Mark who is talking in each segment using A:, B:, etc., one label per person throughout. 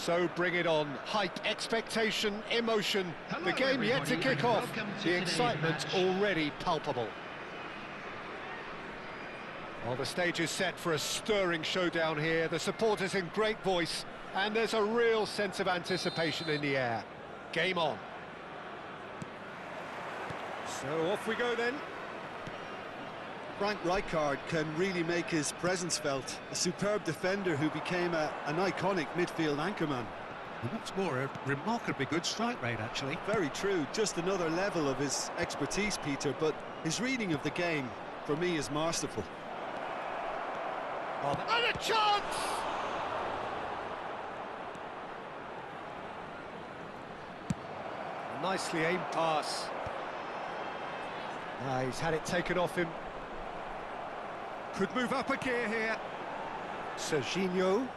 A: So bring it on. Hype, expectation, emotion. The game yet to kick off. The excitement already palpable. Well, the stage is set for a stirring showdown here. The supporters in great voice, and there's a real sense of anticipation in the air. Game on. So off we go then.
B: Frank Rijkaard can really make his presence felt. A superb defender who became an iconic midfield anchorman.
C: And what's more, a remarkably good strike rate, actually.
B: Very true, just another level of his expertise, Peter, but his reading of the game, for me, is masterful.
A: And a chance! A nicely aimed pass. He's had it taken off him. Could move up a gear here. Serginho.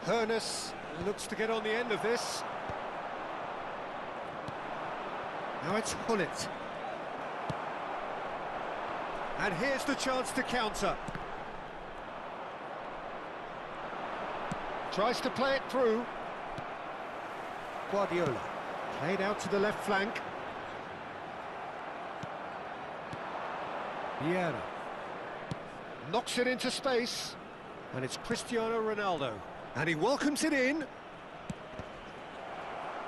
A: Hernus looks to get on the end of this. Now it's Hullet. And here's the chance to counter. Tries to play it through. Guardiola. Played out to the left flank. Vieira. Knocks it into space. And it's Cristiano Ronaldo. And he welcomes it in.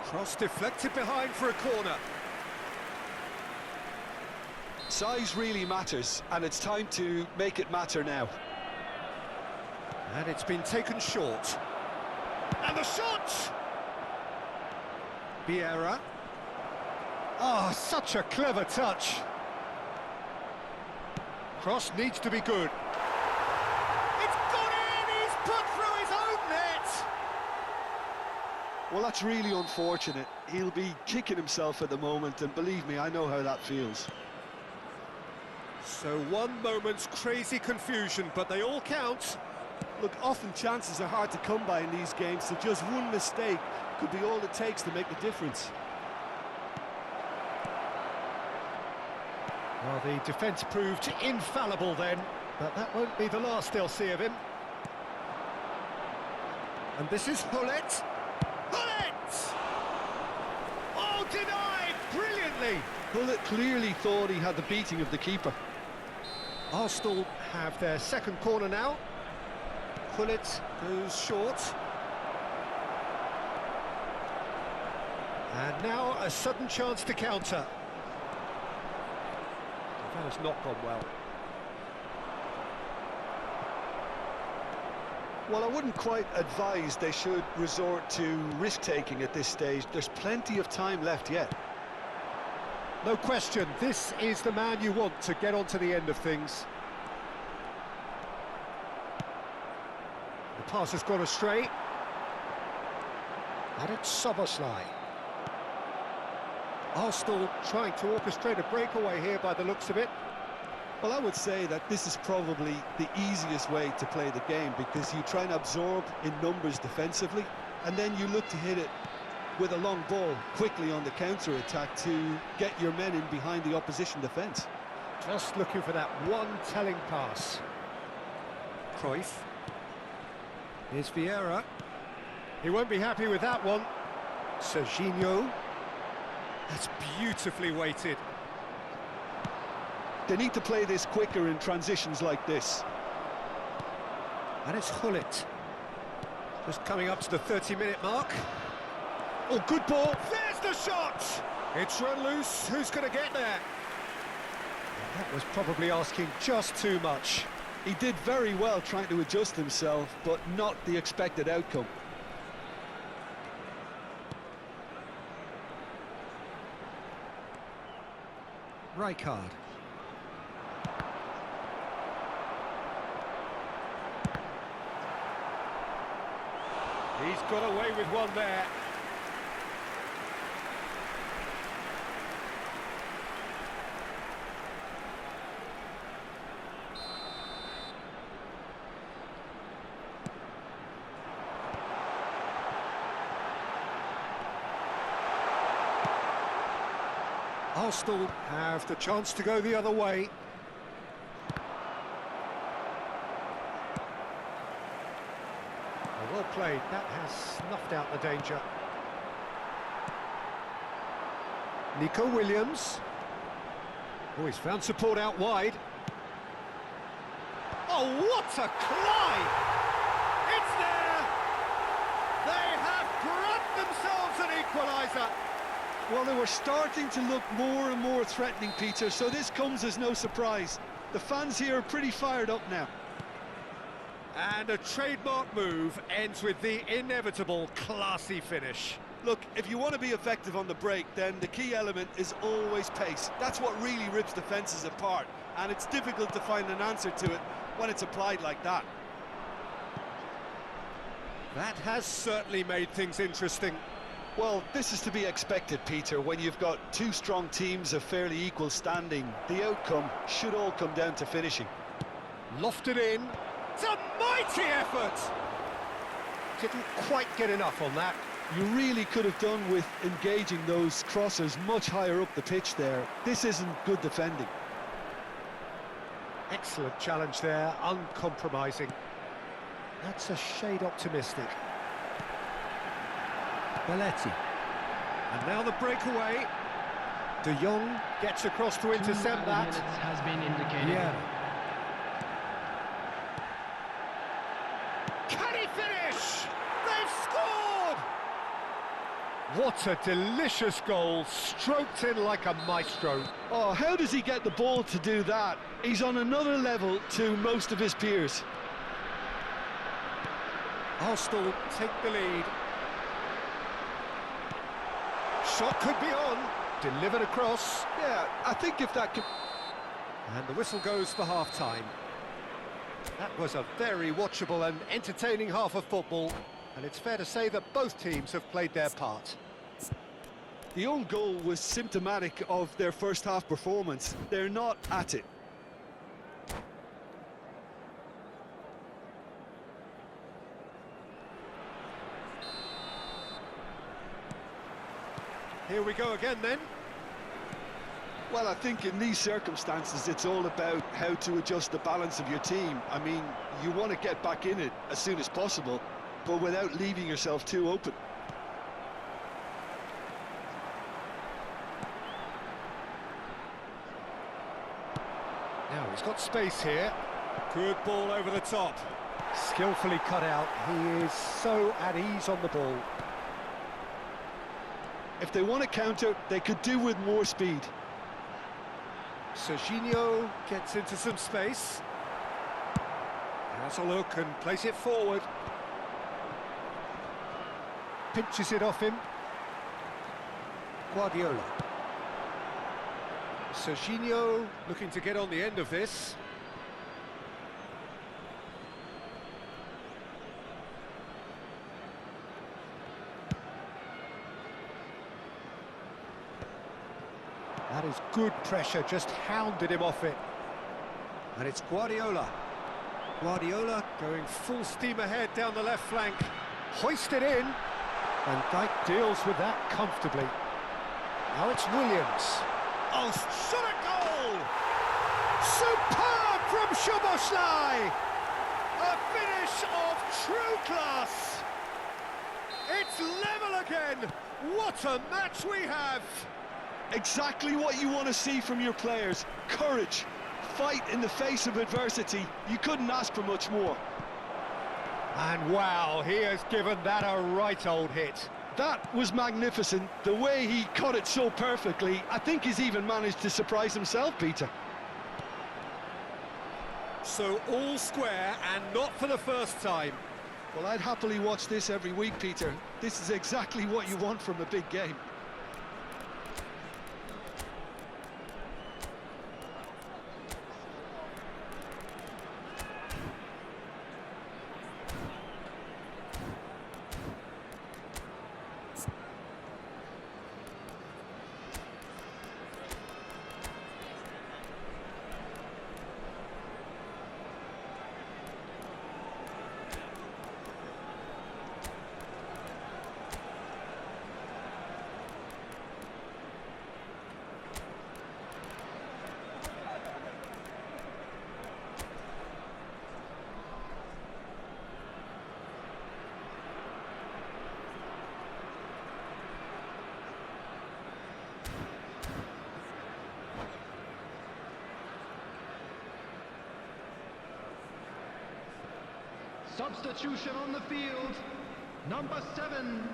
A: Cross deflected behind for a corner.
B: Size really matters, and it's time to make it matter now.
A: And it's been taken short. And the shot! Vieira. Oh, such a clever touch. Cross needs to be good. It's gone in! He's put through his own net!
B: Well, that's really unfortunate. He'll be kicking himself at the moment, and believe me, I know how that feels.
A: So one moment's crazy confusion, but they all count.
B: Look, often chances are hard to come by in these games, so just one mistake could be all it takes to make the difference.
A: Well, the defence proved infallible then, but that won't be the last they'll see of him. And this is Hullet. Hullet! Oh, denied brilliantly!
B: Hullet clearly thought he had the beating of the keeper.
A: Arsenal have their second corner now. Hullet goes short. And now a sudden chance to counter. That has not gone well.
B: Well, I wouldn't quite advise they should resort to risk-taking at this stage. There's plenty of time left yet.
A: No question, this is the man you want to get onto the end of things. The pass has gone astray. And it's Szoboszlai. Arsenal trying to orchestrate a breakaway here by the looks of it.
B: Well, I would say that this is probably the easiest way to play the game, because you try and absorb in numbers defensively, and then you look to hit it with a long ball quickly on the counter-attack to get your men in behind the opposition defence.
A: Just looking for that one telling pass. Cruyff. Here's Vieira. He won't be happy with that one. Serginho. That's beautifully weighted.
B: They need to play this quicker in transitions like this.
A: And it's Hullet. Just coming up to the 30-minute mark. Oh, good ball. There's the shot! It's run loose. Who's going to get there? That was probably asking just too much.
B: He did very well trying to adjust himself, but not the expected outcome.
A: Rijkaard. He's got away with one there. Arsenal have the chance to go the other way. A played. That has snuffed out the danger. Nico Williams. Oh, he's found support out wide. Oh, what a climb! It's there! They have grabbed themselves an equaliser.
B: Well, they were starting to look more and more threatening, Peter, so this comes as no surprise. The fans here are pretty fired up now.
A: And a trademark move ends with the inevitable classy finish.
B: Look, if you want to be effective on the break, then the key element is always pace. That's what really rips defences apart, and it's difficult to find an answer to it when it's applied like that.
A: That has certainly made things interesting.
B: Well, this is to be expected, Peter. When you've got two strong teams of fairly equal standing, the outcome should all come down to finishing.
A: Lofted in. It's a mighty effort! Didn't quite get enough on that.
B: You really could have done with engaging those crossers much higher up the pitch there. This isn't good defending.
A: Excellent challenge there, uncompromising. That's a shade optimistic. Belletti. And now the breakaway. De Jong gets across to intercept that.
D: Has been indicated.
A: Yeah. Can he finish? They've scored! What a delicious goal, stroked in like a maestro.
B: Oh, how does he get the ball to do that? He's on another level to most of his peers.
A: Arsenal take the lead. Shot could be on, delivered across.
B: Yeah, I think if that can...
A: And the whistle goes for half-time. That was a very watchable and entertaining half of football, and it's fair to say that both teams have played their part.
B: The own goal was symptomatic of their first half performance. They're not at it.
A: Here we go again then.
B: Well, I think in these circumstances, it's all about how to adjust the balance of your team. I mean, you want to get back in it as soon as possible, but without leaving yourself too open.
A: Now he's got space here. Good ball over the top. Skillfully cut out. He is so at ease on the ball.
B: If they want to counter, they could do with more speed.
A: Serginho gets into some space. Has a look and plays it forward. Pinches it off him. Guardiola. Serginho looking to get on the end of this. That is good pressure, just hounded him off it. And it's Guardiola. Guardiola going full steam ahead down the left flank. Hoisted in. And Dijk deals with that comfortably. Now it's Williams. Oh, shot a goal! Superb from Szoboszlai! A finish of true class! It's level again! What a match we have!
B: Exactly what you want to see from your players. Courage, fight in the face of adversity. You couldn't ask for much more.
A: And wow, he has given that a right old hit.
B: That was magnificent. The way he cut it so perfectly, I think he's even managed to surprise himself, Peter.
A: So all square, and not for the first time.
B: Well, I'd happily watch this every week, Peter. This is exactly what you want from a big game.
D: Substitution on the field. Number 7,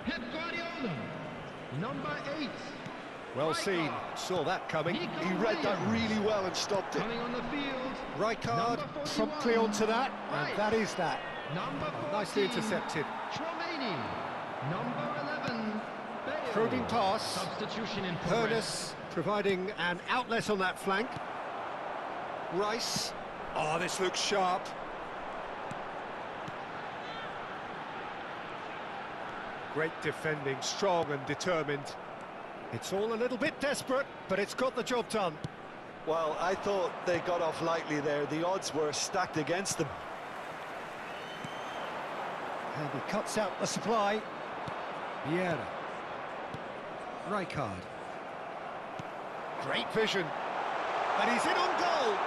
D: Pep Guardiola. Number 8.
A: Well seen, saw that coming.
B: He read that really well and stopped it.
D: Coming on the field.
A: Rijkaard promptly onto that, and that is that.
D: Number 14,
A: Nicely intercepted.
D: Chouameni. Number 11, Bale.
A: Probing pass.
D: Substitution in progress.
A: Hernus providing an outlet on that flank. Rice. Oh, this looks sharp. Great defending, strong and determined. It's all a little bit desperate, but it's got the job done.
B: Well, I thought they got off lightly there. The odds were stacked against them.
A: And he cuts out the supply. Vieira. Rijkaard. Great vision. And he's in on goal.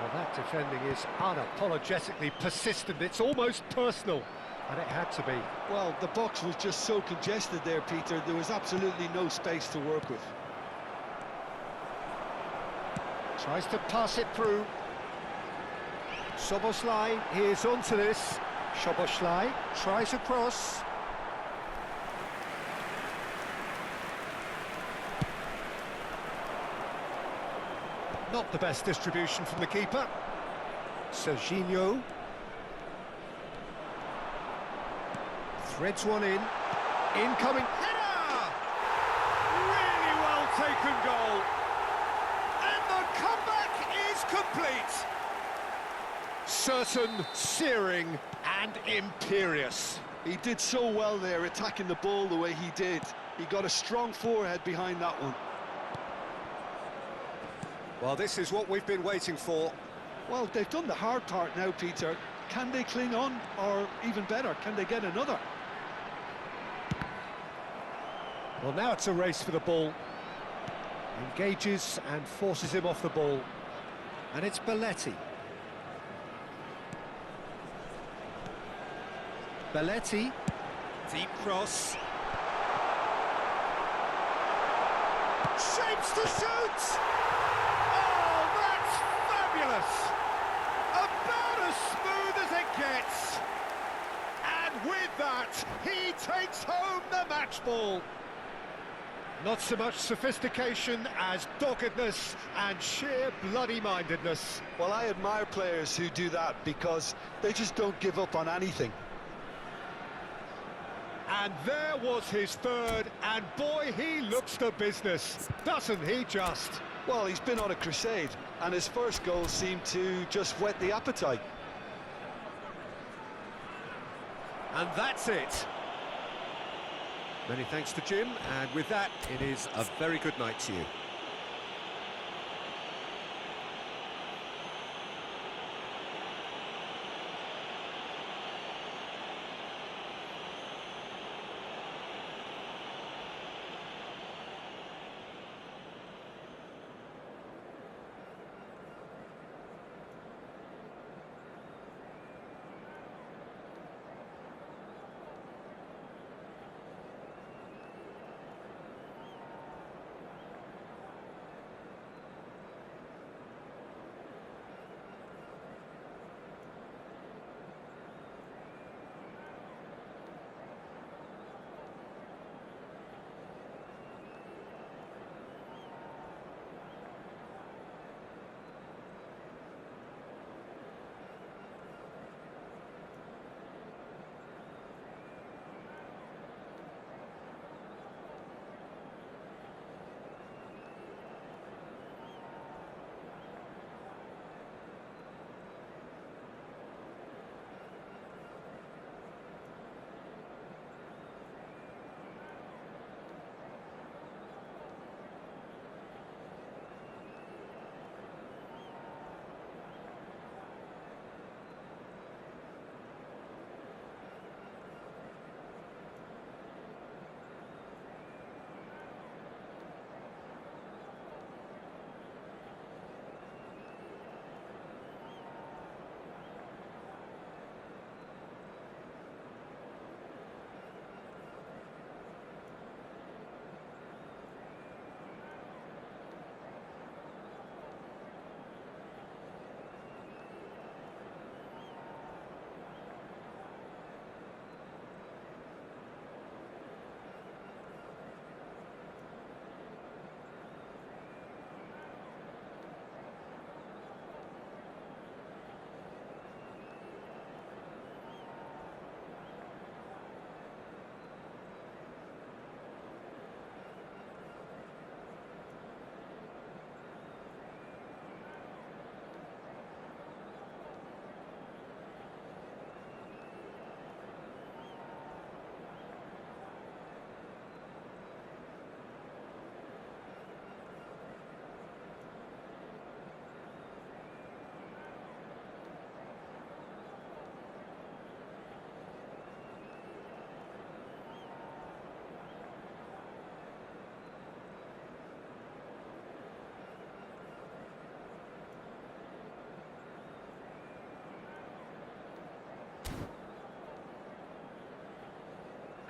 A: Well, that defending is unapologetically persistent. It's almost personal. And it had to be.
B: Well, the box was just so congested there, Peter. There was absolutely no space to work with.
A: Tries to pass it through. Szoboszlai is onto this. Szoboszlai tries across. Not the best distribution from the keeper. Serginho. Threads one in. Incoming header! Really well taken goal. And the comeback is complete. Certain, searing and imperious.
B: He did so well there, attacking the ball the way he did. He got a strong forehead behind that one.
A: Well, this is what we've been waiting for.
B: Well, they've done the hard part now, Peter. Can they cling on, or even better, can they get another?
A: Well, now it's a race for the ball. Engages and forces him off the ball. And it's Belletti. Belletti. Deep cross. Shapes to shoot! Oh, that's fabulous! About as smooth as it gets. And with that, he takes home the match ball. Not so much sophistication as doggedness and sheer bloody-mindedness.
B: Well, I admire players who do that because they just don't give up on anything.
A: And there was his third, and boy, he looks the business, doesn't he just?
B: Well, he's been on a crusade, and his first goal seemed to just whet the appetite.
A: And that's it. Many thanks to Jim, and with that, it is a very good night to you.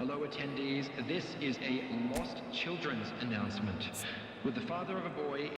D: Hello attendees, this is a lost children's announcement. With the father of a boy